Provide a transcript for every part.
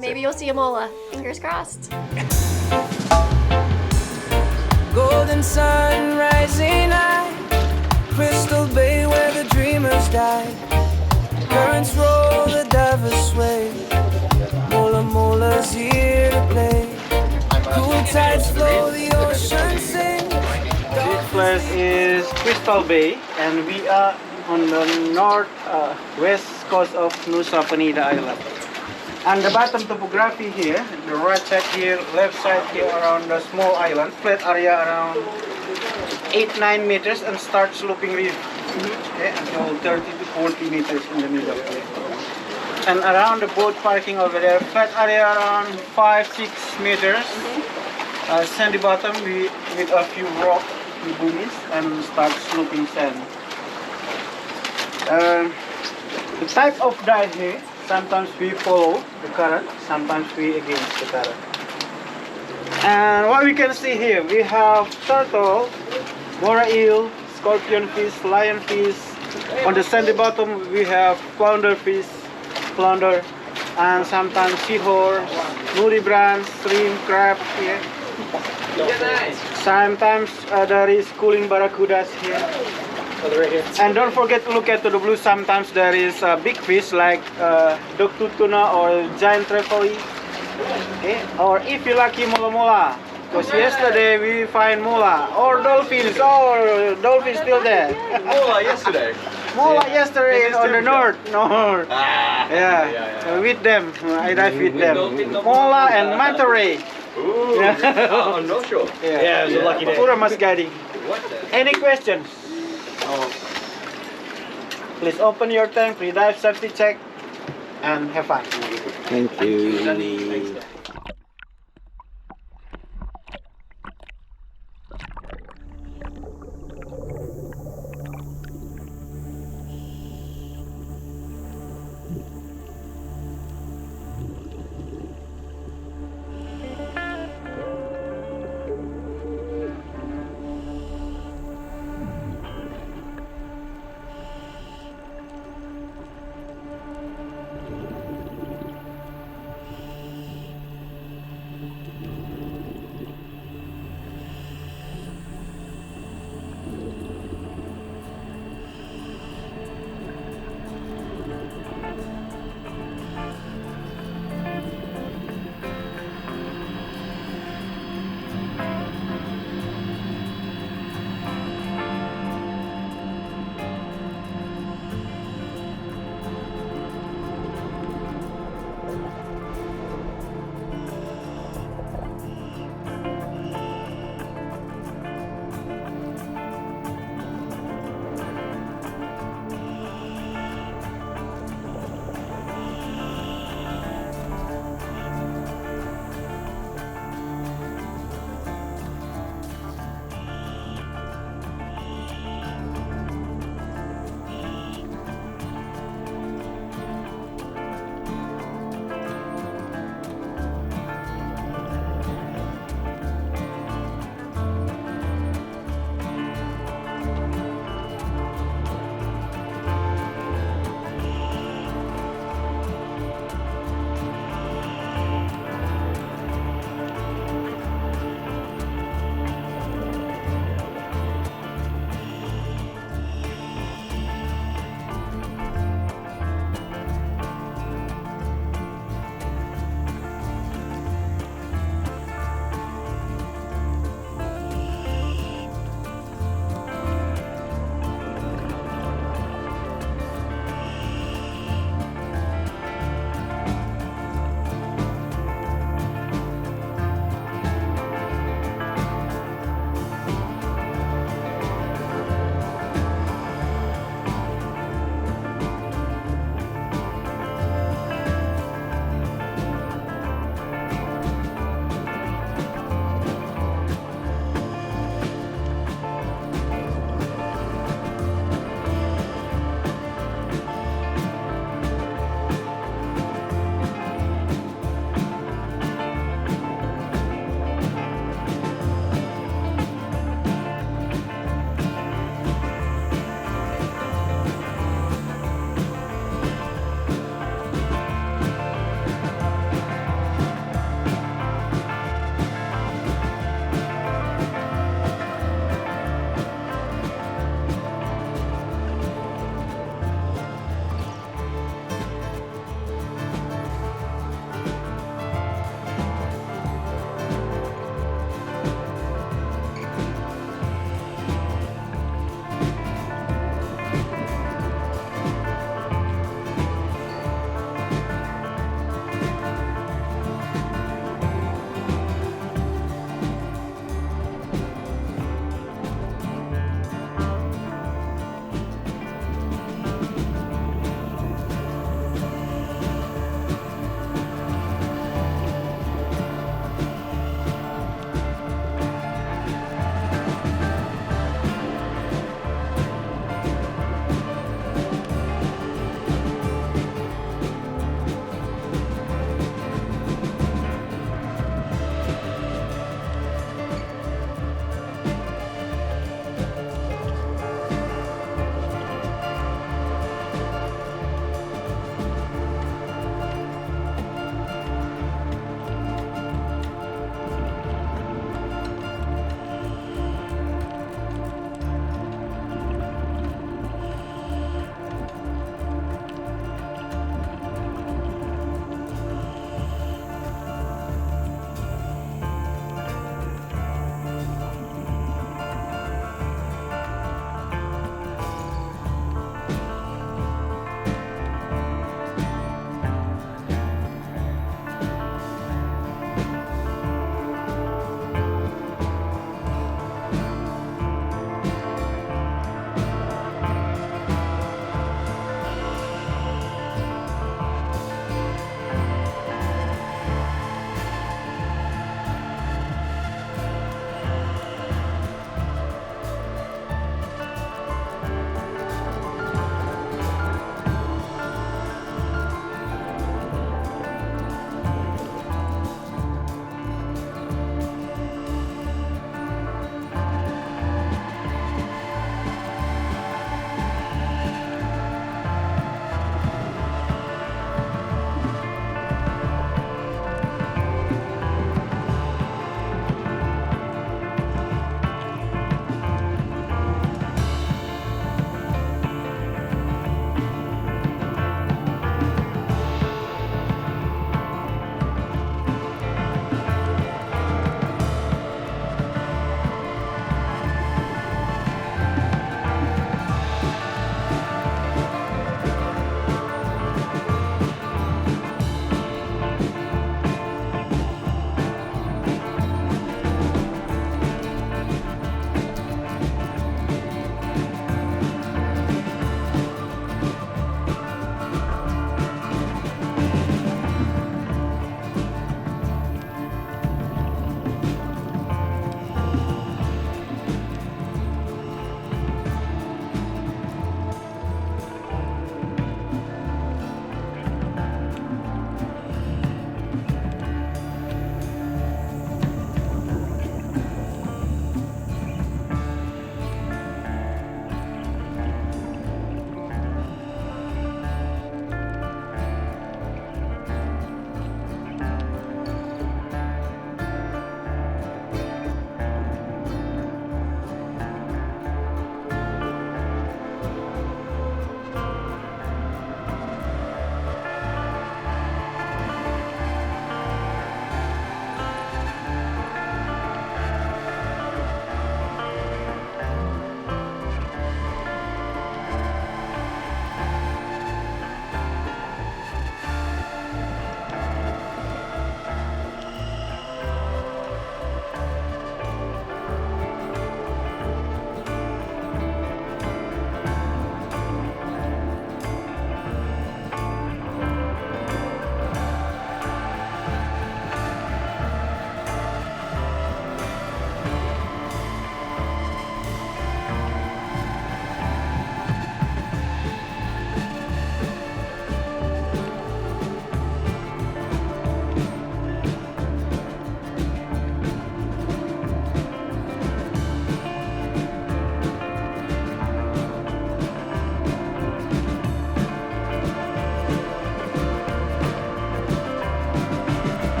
Maybe you'll see a mola. Fingers crossed. Golden sun rising high, Crystal Bay where the dreamers die. Currents roll, the divers sway. Mola Molas here to play. Cool tides flow, the ocean sings. This place is Crystal Bay, and we are on the north west coast of Nusa Penida Island. And the bottom topography here, the right side here, left side here around the small island, flat area around 8-9 meters and start sloping reef. Okay, until 30 to 40 meters in the middle. And around the boat parking over there, flat area around 5-6 meters. Sandy bottom with a few rock boomies and start sloping sand. The type of dive here, sometimes we follow the current, sometimes we against the current. And what we can see here, we have turtle, moray eel, scorpion fish, lionfish. On the sandy bottom we have flounder fish, flounder, and sometimes seahorse, nudibranch, shrimp, crab here. Sometimes there is cooling barracudas here. And don't forget to look at the blue. Sometimes there is big fish like dogtooth tuna or giant trevally. Okay? Or if you lucky Mola Mola. Because yesterday we find mola or dolphins. Oh, dolphins still there. Mola yesterday. Mola yesterday on the north. Ah, Yeah. With them. I dive with them. No, Mola and manta ray. Ooh, oh, no show. Yeah, it was a lucky day. Pura mas guiding. What the? Any questions? Please open your tank, pre-dive safety check, and have fun. Thank you. Thanks.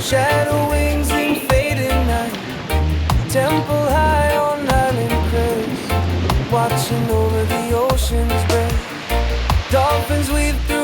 Shadow wings in fading night, temple high on island crest, watching over the ocean's breath. Dolphins weave through